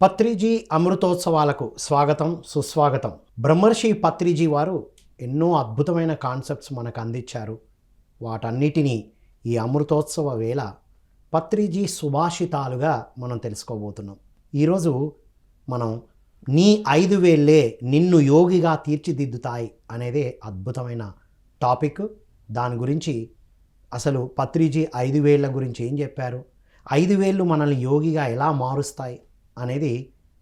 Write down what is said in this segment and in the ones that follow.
పత్రిజీ అమృతోత్సవాలకు స్వాగతం సుస్వాగతం. బ్రహ్మర్షి పత్రిజీ వారు ఎన్నో అద్భుతమైన కాన్సెప్ట్స్ మనకు అందించారు. వాటన్నిటినీ ఈ అమృతోత్సవ వేళ పత్రిజీ సుభాషితాలుగా మనం తెలుసుకోబోతున్నాం. ఈరోజు మనం నీ 5 వేళ్ళే నిన్ను యోగిగా తీర్చిదిద్దుతాయి అనేదే అద్భుతమైన టాపిక్. దాని గురించి అసలు పత్రిజీ 5 వేళ్ళ గురించి ఏం చెప్పారు, 5 వేళ్ళు మనల్ని యోగిగా ఎలా మారుస్తాయి అనేది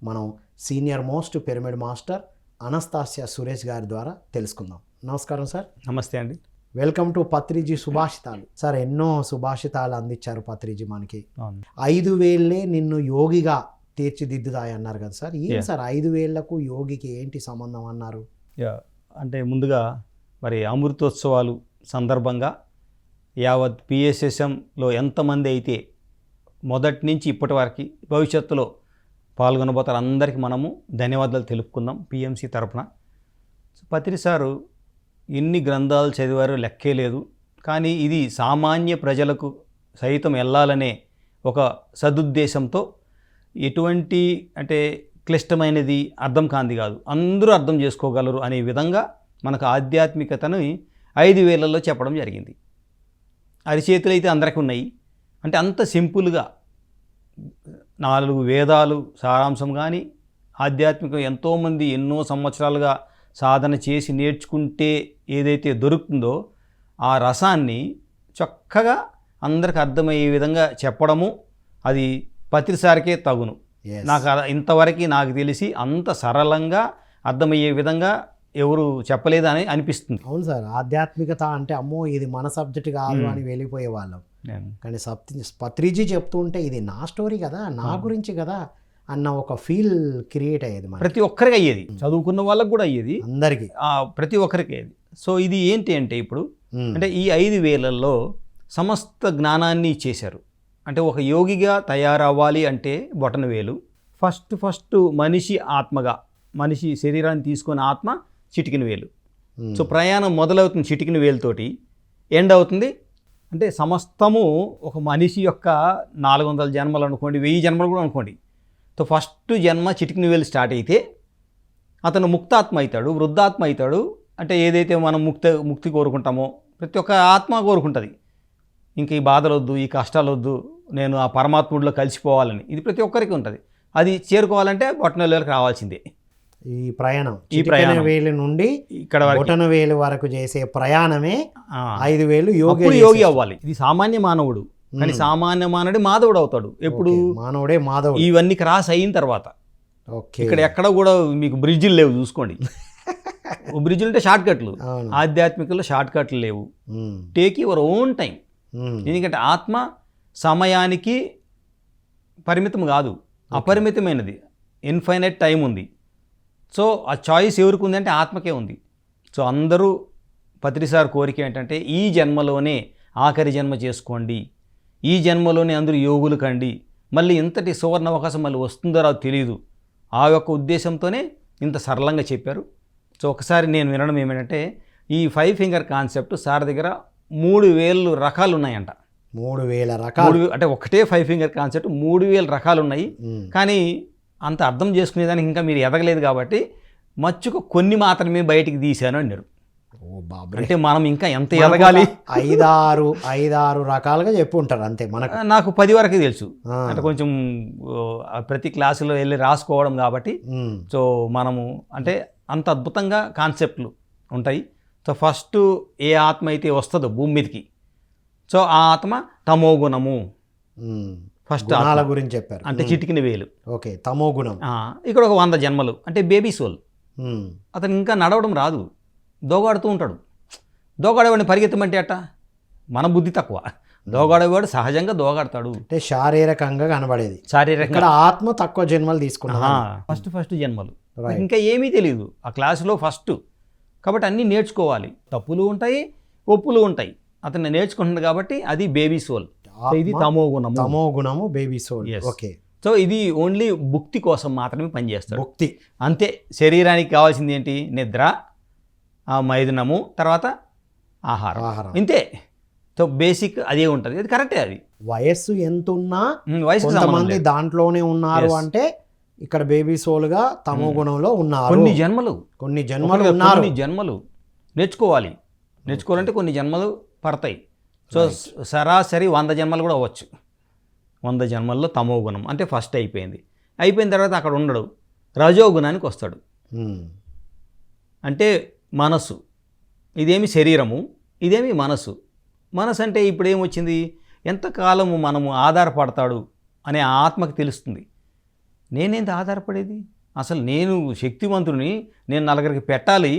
మనం senior most pyramid master Anastasia Suresh గారి ద్వారా తెలుసుకుందాం. నమస్కారం సార్. నమస్తే అండి. వెల్కమ్ టు పత్రిజీ సుభాషితాలు. సార్ ఎన్నో సుభాషితాలు అందించారు పత్రిజీ మనకి. 5 వేళ్ళే నిన్ను యోగిగా తీర్చిదిద్దుతాయి అన్నారు కదా సార్. ఏం సార్ 5 వేళ్లకు యోగికి ఏంటి సంబంధం అన్నారు? అంటే ముందుగా మరి అమృతోత్సవాలు సందర్భంగా యావత్ పిఎస్ఎస్ఎంలో ఎంతమంది అయితే మొదటి నుంచి ఇప్పటి వరకు భవిష్యత్తులో పాల్గొనబోతారు అందరికీ మనము ధన్యవాదాలు తెలుపుకుందాం పిఎంసి తరపున. పత్రి సారు ఎన్ని గ్రంథాలు చదివారో లెక్కే లేదు, కానీ ఇది సామాన్య ప్రజలకు సైతం వెళ్ళాలనే ఒక సదుద్దేశంతో ఎటువంటి అంటే క్లిష్టమైనది అర్థం కాంది కాదు, అందరూ అర్థం చేసుకోగలరు అనే విధంగా మనకు ఆధ్యాత్మికతను 5 వేలలో చెప్పడం జరిగింది. అరిచేతులు అయితే అందరికీ ఉన్నాయి, అంటే అంత సింపుల్గా 4 వేదాలు సారాంశం కానీ ఆధ్యాత్మికం ఎంతోమంది ఎన్నో సంవత్సరాలుగా సాధన చేసి నేర్చుకుంటే ఏదైతే దొరుకుతుందో ఆ రసాన్ని చక్కగా అందరికి అర్థమయ్యే విధంగా చెప్పడము అది పత్రిసారికే తగును. నాకు ఇంతవరకు నాకు తెలిసి అంత సరళంగా అర్థమయ్యే విధంగా ఎవరు చెప్పలేదని అనిపిస్తుంది. అవును సార్, ఆధ్యాత్మికత అంటే అమ్మో ఇది మన సబ్జెక్ట్ కాదు అని వెళ్ళిపోయే వాళ్ళం. కానీ పత్రిజీ చెప్తూ ఉంటే ఇది నా స్టోరీ కదా, నా గురించి కదా అన్న ఒక ఫీల్ క్రియేట్ అయ్యేది. ప్రతి ఒక్కరికి అయ్యేది, చదువుకున్న వాళ్ళకి కూడా అయ్యేది, అందరికీ ప్రతి ఒక్కరికి అయ్యేది. సో ఇది ఏంటి అంటే ఇప్పుడు అంటే ఈ 5 వేలలో సమస్త జ్ఞానాన్ని ఇచ్చేశారు. అంటే ఒక యోగిగా తయారవ్వాలి అంటే బొటన వేలు ఫస్ట్ మనిషి ఆత్మగా, మనిషి శరీరాన్ని తీసుకున్న ఆత్మ చిటికిన వేలు. సో ప్రయాణం మొదలవుతుంది చిటికిన వేలుతోటి, ఎండ్ అవుతుంది అంటే సమస్తము ఒక మనిషి యొక్క 400 జన్మలు అనుకోండి, 1000 జన్మలు కూడా అనుకోండి. సో ఫస్ట్ జన్మ చిటికిన వేలు స్టార్ట్ అయితే అతను ముక్తాత్మ అవుతాడు, వృద్ధాత్మ అవుతాడు. అంటే ఏదైతే మనం ముక్తి కోరుకుంటామో ప్రతి ఒక్క ఆత్మ కోరుకుంటుంది, ఇంక ఈ బాధలు వద్దు, ఈ కష్టాలు వద్దు, నేను ఆ పరమాత్ముడిలో కలిసిపోవాలని. ఇది ప్రతి ఒక్కరికి ఉంటుంది. అది చేరుకోవాలంటే బొటన వేలుకి రావాల్సిందే. ఈ ప్రయాణం వేలు నుండి ఇక్కడ బొటన వేలు వరకు చేసే ప్రయాణమే 5 వేలు యోగి అవ్వాలి. ఇది సామాన్య మానవుడు, కానీ సామాన్య మానవుడు మాధవుడు అవుతాడు. ఎప్పుడు మానవుడే మాధవుడు ఇవన్నీ క్రాస్ అయిన తర్వాత. ఇక్కడ ఎక్కడ కూడా మీకు బ్రిడ్జిలు లేవు చూసుకోండి. బ్రిడ్జిలు అంటే షార్ట్ కట్లు, ఆధ్యాత్మికలో షార్ట్ కట్లు లేవు. Take your own time. ఎందుకంటే ఆత్మ సమయానికి పరిమితం కాదు, అపరిమితమైనది, ఇన్ఫైనైట్ టైం ఉంది. సో ఆ చాయిస్ ఎవరికి ఉంది అంటే ఆత్మకే ఉంది. సో అందరూ పత్రిసార్ కోరిక ఏంటంటే ఈ జన్మలోనే ఆఖరి జన్మ చేసుకోండి, ఈ జన్మలోనే అందరూ యోగులు కండి, మళ్ళీ ఇంతటి సువర్ణ అవకాశం మళ్ళీ వస్తుందో రాదో తెలియదు. ఆ యొక్క ఉద్దేశంతోనే ఇంత సరళంగా చెప్పారు. సో ఒకసారి నేను వినడం ఏమిటంటే ఈ 5 ఫింగర్ కాన్సెప్ట్ సార్ దగ్గర 3000 రకాలు ఉన్నాయంట. 3000 రకాలు అంటే ఒకటే 5 ఫింగర్ కాన్సెప్ట్ 3000 రకాలు ఉన్నాయి. కానీ అంత అర్థం చేసుకునేదానికి ఇంకా మీరు ఎదగలేదు కాబట్టి మచ్చుకు కొన్ని మాత్రమే బయటికి తీశాను అన్నారు. అంటే మనం ఇంకా ఎంత ఎదగాలి, 5-6 రకాలుగా చెప్పి ఉంటారు అంతే. నాకు 10 వరకు తెలుసు, అంటే కొంచెం ప్రతి క్లాసులో వెళ్ళి రాసుకోవడం కాబట్టి. సో మనము అంటే అంత అద్భుతంగా కాన్సెప్ట్లు ఉంటాయి. సో ఫస్ట్ ఏ ఆత్మ అయితే వస్తుందో భూమి మీదకి, సో ఆ ఆత్మ తమో గుణము. ఫస్ట్ గుణాల గురించి చెప్పారు, అంటే చిటికిన వేలు. ఓకే, తమో గుణం. ఇక్కడ ఒక 100 జన్మలు అంటే బేబీ సోల్. అతను ఇంకా నడవడం రాదు, దోగాడుతూ ఉంటాడు. దోగాడేవాడిని పరిగెత్తమంటే అట్ట, మన బుద్ధి తక్కువ. దోగాడేవాడు సహజంగా దోగాడతాడు, అంటే శారీరకంగా కనబడేది. శారీరకంగా ఆత్మ తక్కువ జన్మలు తీసుకున్నా, ఫస్ట్ జన్మలు. ఇంకా ఏమీ తెలియదు ఆ క్లాసులో ఫస్ట్. కాబట్టి అన్నీ నేర్చుకోవాలి, తప్పులు ఉంటాయి, ఒప్పులు ఉంటాయి. అతన్ని నేర్చుకుంటున్నాడు కాబట్టి అది బేబీ సోల్. ఇది తమో గుణము బేబీ సోల్. ఓకే. సో ఇది ఓన్లీ భుక్తి కోసం మాత్రమే పనిచేస్తాడు. భుక్తి అంతే. శరీరానికి కావాల్సింది ఏంటి? నిద్ర, మైథునము, తర్వాత ఆహారం, ఇంతే. సో బేసిక్ అదే ఉంటుంది, అది కరెక్టే. అది వయస్సు ఎంత ఉన్నా కొంతమంది దాంట్లోనే ఉన్నారు అంటే ఇక్కడ బేబీ సోల్గా తమో గుణంలో ఉన్నారు. కొన్ని జన్మలు ఉన్నారు. కొన్ని జన్మలు నేర్చుకోవాలంటే కొన్ని జన్మలు పడతాయి. సో సరాసరి 100 జన్మలు కూడా అవ్వచ్చు. 100 జన్మల్లో తమో గుణం అంటే ఫస్ట్ అయిపోయిన తర్వాత అక్కడ ఉండడు, రజోగుణానికి వస్తాడు. అంటే మనసు, ఇదేమి శరీరము, ఇదేమి మనసు. మనసు అంటే ఇప్పుడు ఏమొచ్చింది, ఎంతకాలము మనము ఆధారపడతాడు అనే ఆత్మకి తెలుస్తుంది. నేనేంత ఆధారపడేది, అసలు నేను శక్తివంతుడిని, నేను నలుగురికి పెట్టాలి,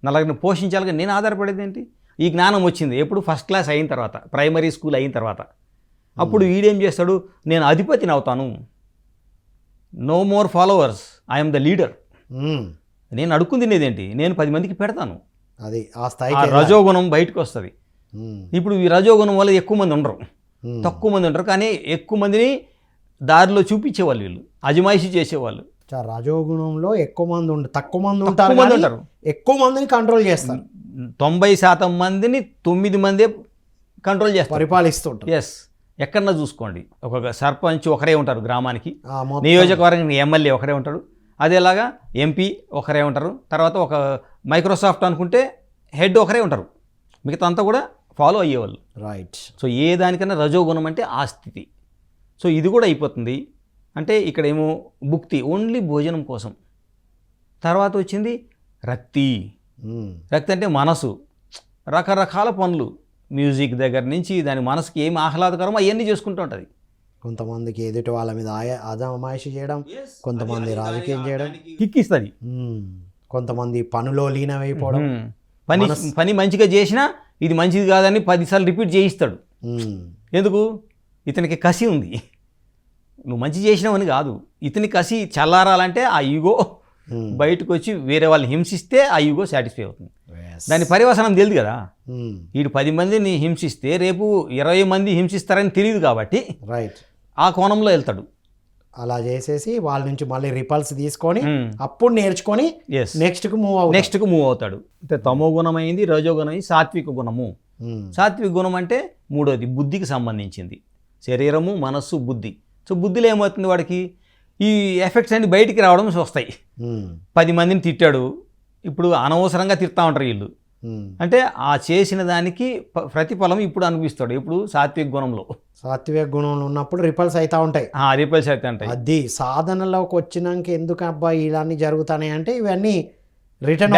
నలుగురిని పోషించాలి, నేను ఆధారపడేది ఏంటి? ఈ జ్ఞానం వచ్చింది ఎప్పుడు? ఫస్ట్ క్లాస్ అయిన తర్వాత, ప్రైమరీ స్కూల్ అయిన తర్వాత. అప్పుడు వీడేం చేస్తాడు, నేను అధిపతిని అవుతాను, no more followers, I'm the leader. నేను అడుక్కుని తినేదేంటి, నేను 10 మందికి పెడతాను. అది ఆ స్థాయి రజోగుణం బయటకు వస్తుంది. ఇప్పుడు ఈ రజోగుణం వల్ల ఎక్కువ మంది ఉండరు, తక్కువ మంది ఉండరు, కానీ ఎక్కువ మందిని దారిలో చూపించేవాళ్ళు, వీళ్ళు అజమాయిషీ చేసేవాళ్ళు. రజోగుణంలో ఎక్కువ మంది తక్కువ మంది ఉంటారు, ఎక్కువ మందిని కంట్రోల్ చేస్తారు. 90% మందిని 9 మందే కంట్రోల్ చేస్తారు, పరిపాలిస్తుంటారు. ఎస్, ఎక్కడన్నా చూసుకోండి, ఒక సర్పంచ్ ఒకరే ఉంటారు గ్రామానికి, నియోజకవర్గానికి ఎమ్మెల్యే ఒకరే ఉంటాడు, అదేలాగా ఎంపీ ఒకరే ఉంటారు, తర్వాత ఒక మైక్రోసాఫ్ట్ అనుకుంటే హెడ్ ఒకరే ఉంటారు, మిగతా అంతా కూడా ఫాలో అయ్యేవాళ్ళు. రైట్. సో ఏ దానికన్నా రజోగుణం అంటే ఆ స్థితి. సో ఇది కూడా అయిపోతుంది. అంటే ఇక్కడ ఏమో భుక్తి, ఓన్లీ భోజనం కోసం. తర్వాత వచ్చింది రక్తి. రక్తి అంటే మనసు, రకరకాల పనులు, మ్యూజిక్ దగ్గర నుంచి దాని మనసుకి ఏమి ఆహ్లాదకరమో అవన్నీ చేసుకుంటూ ఉంటుంది. కొంతమందికి ఎదుటి వాళ్ళ మీద అజమాయిషీ చేయడం, కొంతమంది రాజకీయం చేయడం కిక్కిస్తుంది, కొంతమంది పనిలో లీనమైపోవడం. పని మంచిగా చేసినా ఇది మంచిది కాదని 10 సార్లు రిపీట్ చేయిస్తాడు. ఎందుకు? ఇతనికి కసి ఉంది, నువ్వు మంచి చేసినావని కాదు, ఇతని కసి చల్లారాలంటే ఆ ఈగో బయటకు వచ్చి వేరే వాళ్ళని హింసిస్తే ఆ ఈగో సాటిస్ఫై అవుతుంది. దాని పరివసనం తెలియదు కదా, వీడు 10 మందిని హింసిస్తే రేపు 20 మంది హింసిస్తారని తెలియదు కాబట్టి రైట్ ఆ కోణంలో వెళ్తాడు. అలా చేసేసి వాళ్ళ నుంచి మళ్ళీ రిపల్స్ తీసుకొని అప్పుడు నేర్చుకొని నెక్స్ట్కి మూవ్ అవుతాడు. అంటే తమో గుణం అయింది, రజోగుణం అయింది, సాత్విక గుణము. సాత్విక గుణం అంటే మూడోది బుద్ధికి సంబంధించింది, శరీరము, మనస్సు, బుద్ధి. సో బుద్ధిలో ఏమవుతుంది, వాడికి ఈ ఎఫెక్ట్స్ అన్ని బయటికి రావడం వస్తాయి. 10 మందిని తిట్టాడు, ఇప్పుడు అనవసరంగా తిడతా ఉంటారు వీళ్ళు, అంటే ఆ చేసిన దానికి ప్రతిఫలం ఇప్పుడు అనిపిస్తాడు. ఇప్పుడు సాత్విక గుణంలో ఉన్నప్పుడు రిపల్స్ అవుతా ఉంటాయి. రిపల్స్ అవుతా ఉంటాయి. అది సాధనలోకి వచ్చినాక ఎందుకు అబ్బాయి ఇలాన్ని జరుగుతాయి అంటే ఇవన్నీ రిటర్న్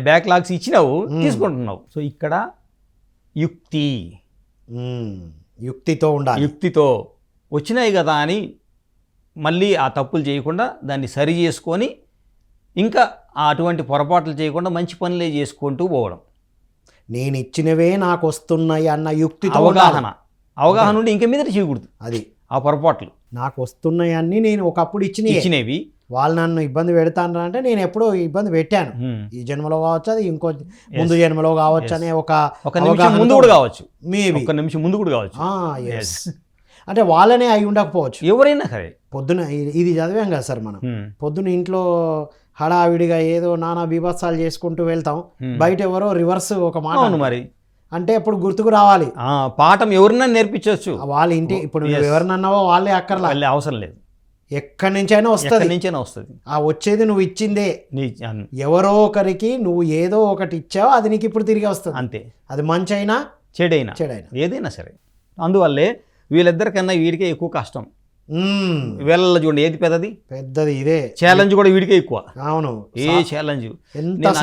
బ్యాక్లాగ్స్ ఇచ్చినావు, తీసుకుంటున్నావు. సో ఇక్కడ యుక్తితో ఉండాలి. యుక్తితో వచ్చినాయి కదా అని మళ్ళీ ఆ తప్పులు చేయకుండా దాన్ని సరి చేసుకొని ఇంకా అటువంటి పొరపాట్లు చేయకుండా మంచి పనులే చేసుకుంటూ పోవడం. నేను ఇచ్చినవే నాకు వస్తున్నాయి అన్న యుక్తితో అవగాహన ఉండి ఇంక మీద చేయకూడదు. అది ఆ పొరపాట్లు నాకు వస్తున్నాయి అన్నీ నేను ఒకప్పుడు ఇచ్చినవి, వాళ్ళు నన్ను ఇబ్బంది పెడతాను అంటే నేను ఎప్పుడో ఇబ్బంది పెట్టాను, ఈ జన్మలో కావచ్చు, అది ఇంకో ముందు జన్మలో కావచ్చు అనే ఒక నిమిషం ముందు కూడా కావచ్చు, మేబీ ఒక నిమిషం ముందు కూడా కావచ్చు. అంటే వాళ్ళనే అయి ఉండకపోవచ్చు, ఎవరైనా సరే. పొద్దున ఇది చదివాం కదా సార్ మనం, పొద్దున ఇంట్లో హడావిడిగా ఏదో నానా బీభత్సాలు చేసుకుంటూ వెళ్తాం, బయట ఎవరో రివర్స్ ఒక మాట మరి అంటే ఇప్పుడు గుర్తుకు రావాలి. పాఠం ఎవరినైనా నేర్పించవచ్చు, వాళ్ళ ఇంటి ఇప్పుడు ఎవరినన్నావో వాళ్ళే అక్కర్లా, అవసరం లేదు, ఎక్కడి నుంచైనా వస్తుంది. ఆ వచ్చేది నువ్వు ఇచ్చిందే, ఎవరో ఒకరికి నువ్వు ఏదో ఒకటి ఇచ్చావు, అది నీకు ఇప్పుడు తిరిగి వస్తుంది అంతే. అది మంచి అయినా చెడైనా ఏదైనా సరే. అందువల్లే వీళ్ళిద్దరికన్నా వీడికే ఎక్కువ కష్టం. వీళ్ళలో చూడండి ఏది పెద్దది ఇదే ఛాలెంజ్ కూడా వీడికే ఎక్కువ. అవును, ఏ ఛాలెంజ్,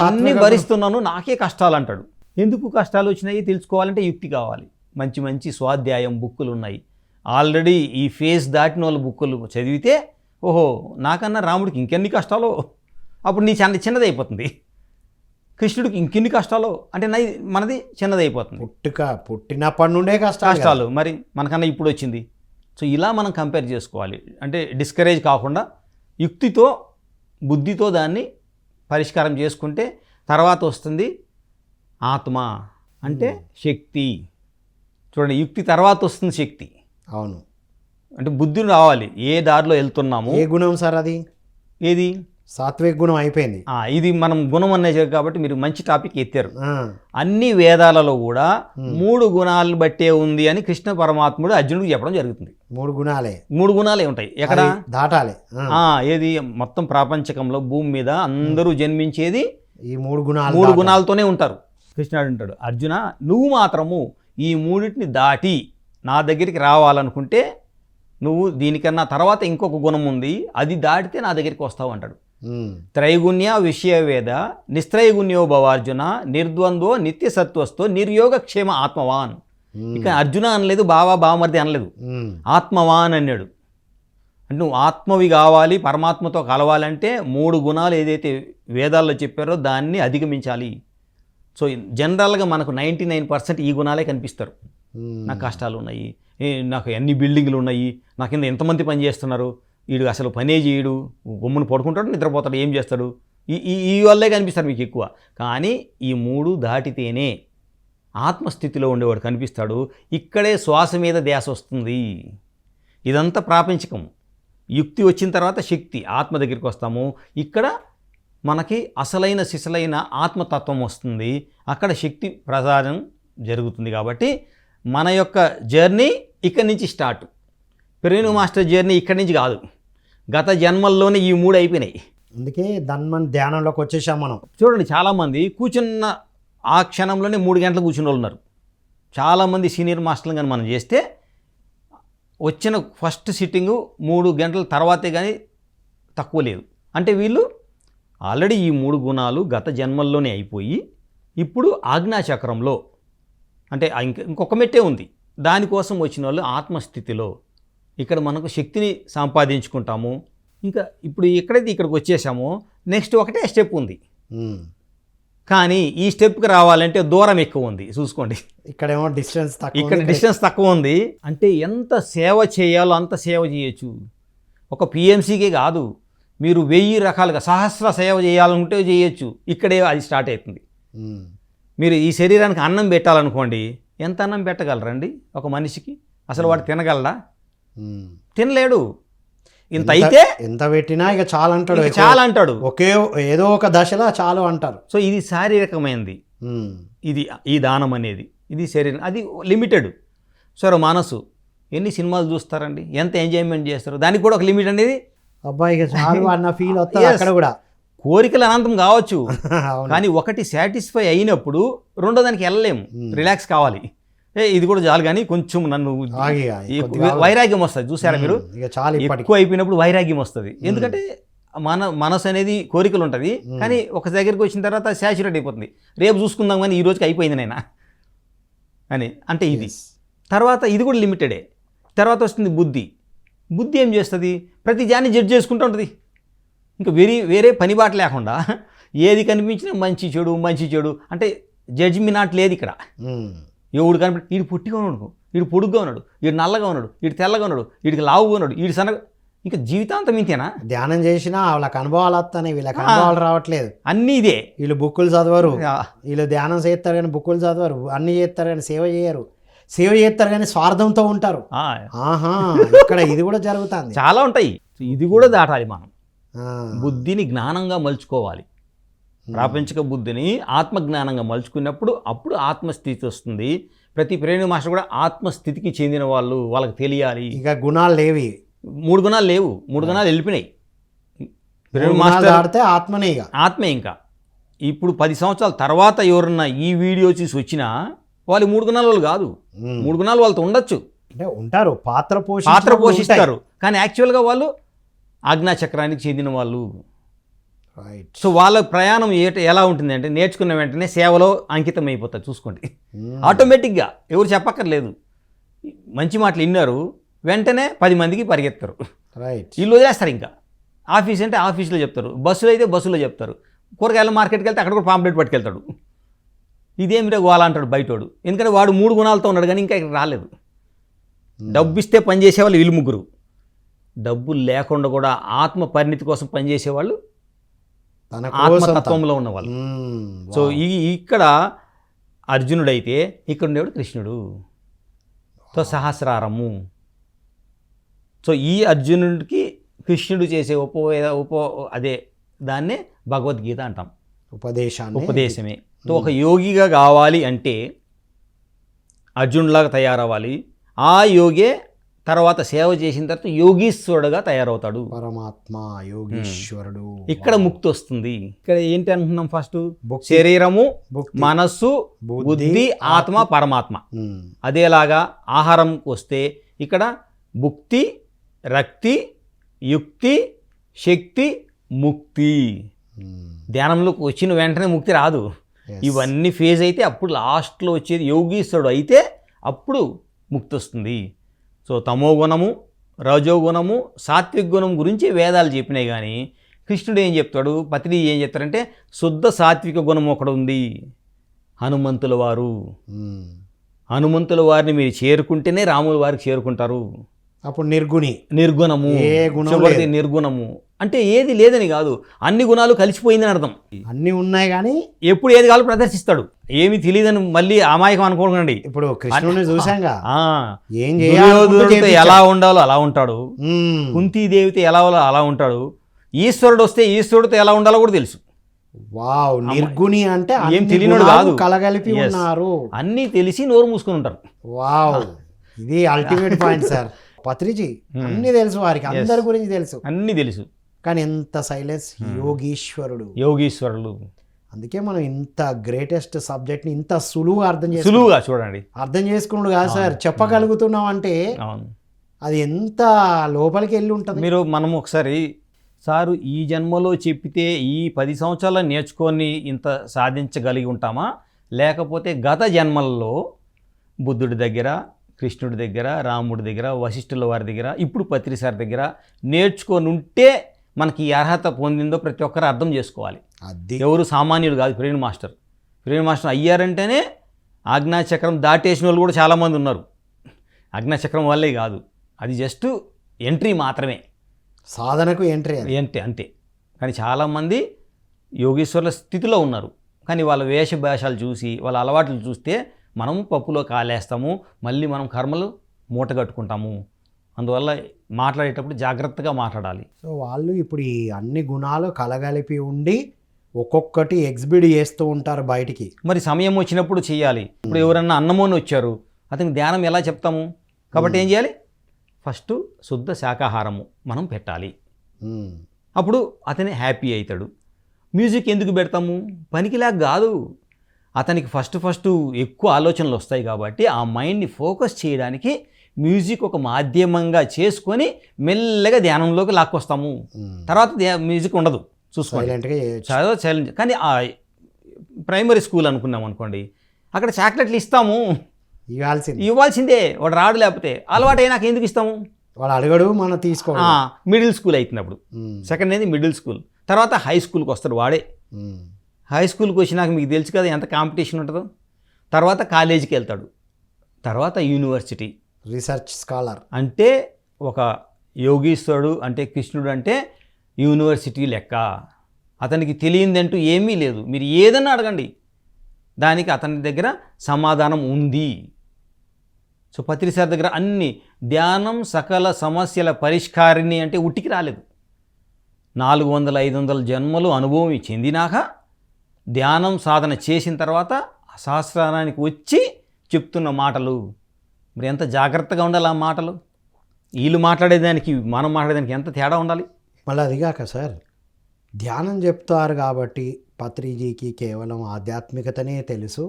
అన్ని భరిస్తున్నాను నాకే కష్టాలు అంటాడు. ఎందుకు కష్టాలు వచ్చినాయి తెలుసుకోవాలంటే యుక్తి కావాలి. మంచి మంచి స్వాధ్యాయం బుక్కులు ఉన్నాయి ఆల్రెడీ, ఈ ఫేజ్ దాటిన వాళ్ళ బుక్కులు చదివితే ఓహో నాకన్నా రాముడికి ఇంకెన్ని కష్టాలో, అప్పుడు నీ చిన్నది అయిపోతుంది. కృష్ణుడికి ఇంకెన్ని కష్టాలు అంటే మనది చిన్నది అయిపోతుంది. పుట్టినప్పటి నుండే కష్టాలు, మరి మనకన్నా ఇప్పుడు వచ్చింది. సో ఇలా మనం కంపేర్ చేసుకోవాలి. అంటే డిస్కరేజ్ కాకుండా యుక్తితో బుద్ధితో దాన్ని పరిష్కారం చేసుకుంటే తర్వాత వస్తుంది ఆత్మ అంటే శక్తి. చూడండి, యుక్తి తర్వాత వస్తుంది శక్తి. అవును, అంటే బుద్ధిని రావాలి, ఏ దారిలో వెళ్తున్నాము. ఏ గుణం సార్ అది? ఏది? సాత్విక గుణం అయిపోయింది. ఇది మనం గుణం అనేది కాబట్టి మీరు మంచి టాపిక్ ఎత్తారు. ఆ, అన్ని వేదాలలో కూడా 3 గుణాలను బట్టే ఉంది అని కృష్ణ పరమాత్ముడు అర్జునుడికి చెప్పడం జరుగుతుంది. 3 గుణాలే 3 గుణాలే ఉంటాయి. ఎక్కడ అవి దాటాలి. ఏది మొత్తం ప్రాపంచకంలో భూమి మీద అందరూ జన్మించేది ఈ 3 గుణాలు 3 గుణాలతోనే ఉంటారు. కృష్ణుడు అంటాడు, అర్జున నువ్వు మాత్రము ఈ 3టిని దాటి నా దగ్గరికి రావాలనుకుంటే నువ్వు దీనికన్నా తర్వాత ఇంకొక గుణం ఉంది, అది దాటితే నా దగ్గరికి వస్తావు అంటాడు. త్రైగుణ్య విషయవేద నిస్త్రైగుణ్యో భవార్జున నిర్ద్వంద్వో నిత్య సత్వస్తో నిర్యోగ క్షేమ ఆత్మవాన్. ఇక అర్జున అనలేదు, బావమరిది అనలేదు, ఆత్మవాన్ అన్నాడు. అంటే నువ్వు ఆత్మవి కావాలి, పరమాత్మతో కలవాలంటే 3 గుణాలు ఏదైతే వేదాల్లో చెప్పారో దాన్ని అధిగమించాలి. సో జనరల్గా మనకు 99% ఈ గుణాలే కనిపిస్తారు. నాకు కష్టాలు ఉన్నాయి, నాకు ఎన్ని బిల్డింగ్లు ఉన్నాయి, నా కింద ఎంతమంది పని చేస్తున్నారు, వీడు అసలు పనే చేయడు, గమ్మును పడుకుంటాడు, నిద్రపోతాడు, ఏం చేస్తాడు, ఈ వల్లే కనిపిస్తారు మీకు ఎక్కువ. కానీ ఈ 3 దాటితేనే ఆత్మస్థితిలో ఉండేవాడు కనిపిస్తాడు. ఇక్కడే శ్వాస మీద ధ్యాస వస్తుంది. ఇదంతా ప్రాపంచికం. యుక్తి వచ్చిన తర్వాత శక్తి ఆత్మ దగ్గరికి వస్తాము. ఇక్కడ మనకి అసలైన సిసలైన ఆత్మతత్వం వస్తుంది. అక్కడ శక్తి ప్రసాదం జరుగుతుంది. కాబట్టి మన యొక్క జర్నీ ఇక్కడి నుంచి స్టార్ట్. పెరుగు మాస్టర్ జర్నీ ఇక్కడి నుంచి కాదు, గత జన్మల్లోనే ఈ 3 అయిపోయినాయి. అందుకే ధన్మన్ ధ్యానంలోకి వచ్చేసాం మనం. చూడండి, చాలామంది కూర్చున్న ఆ క్షణంలోనే 3 గంటలు కూర్చుని వాళ్ళు ఉన్నారు. చాలామంది సీనియర్ మాస్టర్లు కానీ మనం చేస్తే వచ్చిన ఫస్ట్ సిట్టింగు 3 గంటల తర్వాతే కానీ తక్కువ లేదు. అంటే వీళ్ళు ఆల్రెడీ ఈ 3 గుణాలు గత జన్మల్లోనే అయిపోయి ఇప్పుడు ఆజ్ఞాచక్రంలో, అంటే ఇంకొక మెట్టే ఉంది, దానికోసం వచ్చిన వాళ్ళు ఆత్మస్థితిలో ఇక్కడ మనకు శక్తిని సంపాదించుకుంటాము. ఇంకా ఇప్పుడు ఎక్కడైతే ఇక్కడికి వచ్చేసామో నెక్స్ట్ ఒకటే స్టెప్ ఉంది. కానీ ఈ స్టెప్కి రావాలంటే దూరం ఎక్కువ ఉంది. చూసుకోండి, ఇక్కడేమో డిస్టెన్స్ తక్కువ, ఇక్కడ డిస్టెన్స్ తక్కువ ఉంది. అంటే ఎంత సేవ చేయాలో అంత సేవ చేయొచ్చు. ఒక పిఎంసీకే కాదు, మీరు 1000 రకాలుగా సహస్ర సేవ చేయాలనుకుంటే చేయొచ్చు. ఇక్కడే అది స్టార్ట్ అవుతుంది. మీరు ఈ శరీరానికి అన్నం పెట్టాలనుకోండి, ఎంత అన్నం పెట్టగలరండి ఒక మనిషికి? అసలు వాడు తినగలడా? తినలేడు. ఇంత అయితే ఎంత పెట్టినా ఇక చాలా అంటాడు, చాలా అంటాడు. ఒకే ఏదో ఒక దశలో చాలు అంటారు. సో ఇది శారీరకమైనది. ఇది ఈ దానం అనేది ఇది శరీరం, అది లిమిటెడ్. సరే, మనసు ఎన్ని సినిమాలు చూస్తారండి, ఎంత ఎంజాయ్మెంట్ చేస్తారు, దానికి కూడా ఒక లిమిట్ అనేది. అబ్బాయి ఇక చాలు అన్న ఫీల్ వస్తుంది. అక్కడ కూడా కోరికలు అనంతం కావచ్చు, కానీ ఒకటి సాటిస్ఫై అయినప్పుడు రెండో దానికి వెళ్ళలేము, రిలాక్స్ కావాలి. ఇది కూడా చాలు, కానీ కొంచెం నన్ను వైరాగ్యం వస్తుంది. చూసారా మీరు, ఎక్కువ అయిపోయినప్పుడు వైరాగ్యం వస్తుంది. ఎందుకంటే మనసు అనేది కోరికలు ఉంటుంది, కానీ ఒక దగ్గరికి వచ్చిన తర్వాత సాచురేట్ అయిపోతుంది. రేపు చూసుకుందాం కానీ ఈ రోజుకి అయిపోయింది నైనా అని. అంటే ఇది తర్వాత ఇది కూడా లిమిటెడే. తర్వాత వస్తుంది బుద్ధి. బుద్ధి ఏం చేస్తుంది? ప్రతి దాన్ని జడ్జ్ చేసుకుంటూ ఉంటుంది. ఇంకా వేరే పని బాట లేకుండా ఏది కనిపించినా మంచి చెడు అంటే జడ్జిమెంట్ లేదు ఇక్కడ. ఎవడు కనిపి వీడు పొట్టిగా ఉన్నాడు, వీడు పొడుగ్గా ఉన్నాడు, వీడు నల్లగా ఉన్నాడు, వీడు తెల్లగా ఉన్నాడు, వీడికి లావుగా ఉన్నాడు, వీడు సన్నగా, ఇంకా జీవితాంతం ఇంతేనా? ధ్యానం చేసినా వాళ్ళకి అనుభవాలు వస్తాయి, వీళ్ళకి అనుభవాలు రావట్లేదు. అన్నీ ఇదే. వీళ్ళు బుక్కులు చదవరు, వీళ్ళు ధ్యానం చేస్తారు కానీ బుక్కులు చదవరు, అన్నీ చేస్తారు కానీ సేవ చేయరు, సేవ చేస్తారు కానీ స్వార్థంతో ఉంటారు. ఇక్కడ ఇది కూడా జరుగుతుంది. చాలా ఉంటాయి. ఇది కూడా దాటాలి మనం. బుద్ధిని జ్ఞానంగా మలుచుకోవాలి. ప్రాపంచిక బుద్ధిని ఆత్మజ్ఞానంగా మలుచుకున్నప్పుడు అప్పుడు ఆత్మస్థితి వస్తుంది. ప్రతి ప్రేరణ మాస్టర్ కూడా ఆత్మస్థితికి చెందిన వాళ్ళు, వాళ్ళకి తెలియాలి. ఇక గుణాలు లేవి, 3 గుణాలు లేవు, 3 గుణాలు వెళ్ళిపోయినాయి. ప్రేరణ మాస్టర్ ఆడితే ఆత్మనే, ఇక ఆత్మే. ఇంకా ఇప్పుడు 10 సంవత్సరాల తర్వాత ఎవరన్నా ఈ వీడియో చూసి వచ్చినా వాళ్ళు 3 గుణాల వాళ్ళు కాదు. 3 గుణాలు వాళ్ళతో ఉండొచ్చు, అంటే ఉంటారు, పాత్ర పోషిస్తారు, కానీ యాక్చువల్గా వాళ్ళు ఆజ్ఞాచక్రానికి చెందిన వాళ్ళు. సో వాళ్ళ ప్రయాణం ఎలా ఉంటుంది అంటే నేర్చుకున్న వెంటనే సేవలో అంకితం అయిపోతారు. చూసుకోండి, ఆటోమేటిక్గా ఎవరు చెప్పక్కర్లేదు. మంచి మాటలు విన్నారు వెంటనే 10 మందికి పరిగెత్తారు. వీళ్ళు వదిలేస్తారు. ఇంకా ఆఫీస్ అంటే ఆఫీస్లో చెప్తారు, బస్సులో అయితే బస్సులో చెప్తారు, కూరగాయల మార్కెట్కి వెళ్తే అక్కడ కూడా పాంప్లెట్ పట్టుకెళ్తాడు. ఇదేమిటో గోళ అంటాడు బయటోడు. ఎందుకంటే వాడు 3 గుణాలతో ఉన్నాడు కానీ ఇంకా ఇక్కడ రాలేదు. డబ్బు ఇస్తే పనిచేసేవాళ్ళు వీళ్ళు 3, డబ్బులు లేకుండా కూడా ఆత్మ పరిణితి కోసం పనిచేసేవాళ్ళు ఆత్మతత్వంలో ఉన్నవాళ్ళు. సో ఇక్కడ అర్జునుడైతే ఇక్కడ ఉండేవాడు కృష్ణుడు. సో సహస్రారము. సో ఈ అర్జునుడికి కృష్ణుడు చేసే అదే దాన్నే భగవద్గీత అంటాం. ఉపదేశమే. ఒక యోగిగా కావాలి అంటే అర్జునులాగా తయారవ్వాలి. ఆ యోగే తర్వాత సేవ చేసిన తర్వాత యోగీశ్వరుడుగా తయారవుతాడు. పరమాత్మ యోగీశ్వరుడు. ఇక్కడ ముక్తి వస్తుంది. ఇక్కడ ఏంటి అనుకున్నాం? ఫస్ట్ శరీరము, మనస్సు, బుద్ధి, ఆత్మ, పరమాత్మ. అదేలాగా ఆహారం వస్తే ఇక్కడ భుక్తి, రక్తి, యుక్తి, శక్తి, ముక్తి. ధ్యానంలోకి వచ్చిన వెంటనే ముక్తి రాదు. ఇవన్నీ ఫేజ్ అయితే అప్పుడు లాస్ట్లో వచ్చేది యోగీశ్వరుడు అయితే అప్పుడు ముక్తి వస్తుంది. సో తమోగుణము, రజోగుణము, సాత్విక గుణం గురించి వేదాలు చెప్పినాయి. కానీ కృష్ణుడు ఏం చెప్తాడు, పత్రి ఏం చెప్తారంటే శుద్ధ సాత్విక గుణం ఒకడు ఉంది, హనుమంతుల వారు. హనుమంతుల వారిని మీరు చేరుకుంటేనే రాముల వారికి చేరుకుంటారు. అప్పుడు నిర్గుణము, చివరిది నిర్గుణము. అంటే ఏది లేదని కాదు, అన్ని గుణాలు కలిసిపోయిందని అర్థం. అన్నీ ఉన్నాయి కానీ ఎప్పుడు ఏది కావాలో ప్రదర్శిస్తాడు. ఏమి తెలియదని మళ్ళీ అమాయకం అనుకోకండి. ఇప్పుడు కృష్ణుడిని చూసాంగా, ఏం దుర్యోధనుడితో ఎలా ఉండాలో అలా ఉంటాడు, కుంతీదేవితో ఎలా అలా ఉంటాడు. ఈశ్వరుడు వస్తే ఈశ్వరుడితో ఎలా ఉండాలో కూడా తెలుసు. వావ్, నిర్గుణి అంటే ఏం తెలియనోడు కాదు, కలగలిపి ఉన్నారు. అన్నీ తెలిసి నోరు మూసుకొని ఉంటారు. వావ్, ఇది అల్టిమేట్ పాయింట్ సార్. పత్రిజీ అన్ని తెలుసు, వారికి అందరి గురించి తెలుసు, అన్ని తెలుసు. కానీ ఎంత సైలెన్స్. యోగీశ్వరుడు. అందుకే మనం ఇంత గ్రేటెస్ట్ సబ్జెక్ట్ని ఇంత సులువుగా చూడండి అర్థం చేసుకున్నాడు కాదు సార్, చెప్పగలుగుతున్నాం అంటే అది ఎంత లోపలికి వెళ్ళి ఉంటుంది. మనం ఒకసారి సారు ఈ జన్మలో చెప్పితే ఈ 10 సంవత్సరాలు నేర్చుకొని ఇంత సాధించగలిగి ఉంటామా, లేకపోతే గత జన్మల్లో బుద్ధుడి దగ్గర, కృష్ణుడి దగ్గర, రాముడి దగ్గర, వశిష్ఠుల వారి దగ్గర, ఇప్పుడు పత్రి సార్ దగ్గర నేర్చుకొని ఉంటే మనకి ఈ అర్హత పొందిందో ప్రతి ఒక్కరు అర్థం చేసుకోవాలి. ఎవరు సామాన్యుడు కాదు. ఫ్రీడమ్ మాస్టర్ అయ్యారంటేనే ఆజ్ఞాచక్రం దాటేసిన వాళ్ళు కూడా చాలామంది ఉన్నారు. ఆజ్ఞాచక్రం వల్లే కాదు, అది జస్ట్ ఎంట్రీ మాత్రమే, సాధనకు ఎంట్రీ అంతే. కానీ చాలామంది యోగేశ్వరుల స్థితిలో ఉన్నారు. కానీ వాళ్ళ వేషభాషాలు చూసి, వాళ్ళ అలవాట్లు చూస్తే మనము పప్పులో కాలేస్తాము, మళ్ళీ మనం కర్మలు మూట కట్టుకుంటాము. అందువల్ల మాట్లాడేటప్పుడు జాగ్రత్తగా మాట్లాడాలి. సో వాళ్ళు ఇప్పుడు ఈ అన్ని గుణాలు కలగలిపి ఉండి ఒక్కొక్కటి ఎగ్జిబిట్ చేస్తూ ఉంటారు బయటికి. మరి సమయం వచ్చినప్పుడు చేయాలి. ఇప్పుడు ఎవరన్నా అన్నమోని వచ్చారు, అతనికి ధ్యానం ఎలా చెప్తాము? కాబట్టి ఏం చేయాలి? ఫస్ట్ శుద్ధ శాకాహారము మనం పెట్టాలి. అప్పుడు అతనే హ్యాపీ అవుతాడు. మ్యూజిక్ ఎందుకు పెడతాము? పనికిలాగా కాదు, అతనికి ఫస్ట్ ఎక్కువ ఆలోచనలు వస్తాయి కాబట్టి ఆ మైండ్ని ఫోకస్ చేయడానికి మ్యూజిక్ ఒక మాధ్యమంగా చేసుకొని మెల్లగా ధ్యానంలోకి లాక్కొస్తాము. తర్వాత మ్యూజిక్ ఉండదు, చూసుకోండి, చాలా సైలెంట్. కానీ ఆ ప్రైమరీ స్కూల్ అనుకున్నాం అనుకోండి, అక్కడ చాక్లెట్లు ఇస్తాము, ఇవ్వాల్సిందే. వాడు రాడు, లేకపోతే అలవాటు నాకు ఎందుకు ఇస్తాము? వాడు అడగడు, మనం తీసుకో. మిడిల్ స్కూల్ అవుతున్నప్పుడు, సెకండ్ అనేది మిడిల్ స్కూల్, తర్వాత హై స్కూల్కి వస్తాడు వాడే. హై స్కూల్కి వచ్చినాక మీకు తెలుసు కదా ఎంత కాంపిటీషన్ ఉంటుందో. తర్వాత కాలేజీకి వెళ్తాడు, తర్వాత యూనివర్సిటీ. రీసెర్చ్ స్కాలర్ అంటే ఒక యోగీశ్వరుడు అంటే కృష్ణుడు అంటే యూనివర్సిటీ లెక్క. అతనికి తెలియందంటూ ఏమీ లేదు. మీరు ఏదన్నా అడగండి, దానికి అతని దగ్గర సమాధానం ఉంది. సో పత్రి సార్ దగ్గర అన్ని ధ్యానం సకల సమస్యల పరిష్కారిణి అంటే ఉట్టికి రాలేదు. 400-500 జన్మలు అనుభవం చెందినాక ధ్యానం సాధన చేసిన తర్వాత సహస్రానికి వచ్చి చెప్తున్న మాటలు. మరి ఎంత జాగ్రత్తగా ఉండాలి ఆ మాటలు. వీళ్ళు మాట్లాడేదానికి మనం మాట్లాడేదానికి ఎంత తేడా ఉండాలి. మళ్ళీ అదిగాక సార్, ధ్యానం చెప్తారు కాబట్టి పత్రిజీకి కేవలం ఆధ్యాత్మికతనే తెలుసు,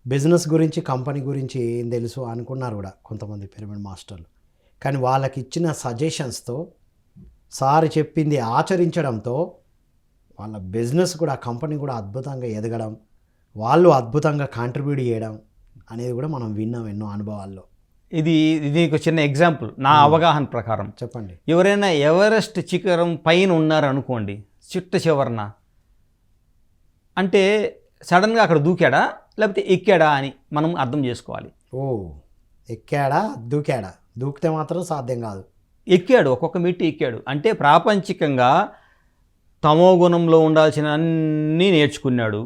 బిజినెస్ గురించి కంపెనీ గురించి ఏం తెలుసు అనుకున్నారు కూడా కొంతమంది పిరమిడ్ మాస్టర్లు. కానీ వాళ్ళకి ఇచ్చిన సజెషన్స్తో, సార్ చెప్పింది ఆచరించడంతో వాళ్ళ బిజినెస్ కూడా, కంపెనీ కూడా అద్భుతంగా ఎదగడం, వాళ్ళు అద్భుతంగా కాంట్రిబ్యూట్ చేయడం అనేది కూడా మనం విన్నాం ఎన్నో అనుభవాల్లో. దీనికి చిన్న ఎగ్జాంపుల్ నా అవగాహన ప్రకారం చెప్పండి. ఎవరైనా ఎవరెస్ట్ శిఖరం పైన ఉన్నారనుకోండి, చిట్ట చివరన, అంటే సడన్గా అక్కడ దూకాడా లేకపోతే ఎక్కాడా అని మనం అర్థం చేసుకోవాలి. ఎక్కాడా దూకాడా? దూకితే మాత్రం సాధ్యం కాదు. ఎక్కాడు, ఒక్కొక్క మెట్టు ఎక్కాడు అంటే ప్రాపంచికంగా తమో గుణంలో ఉండాల్సిన అన్నీ నేర్చుకున్నాడు,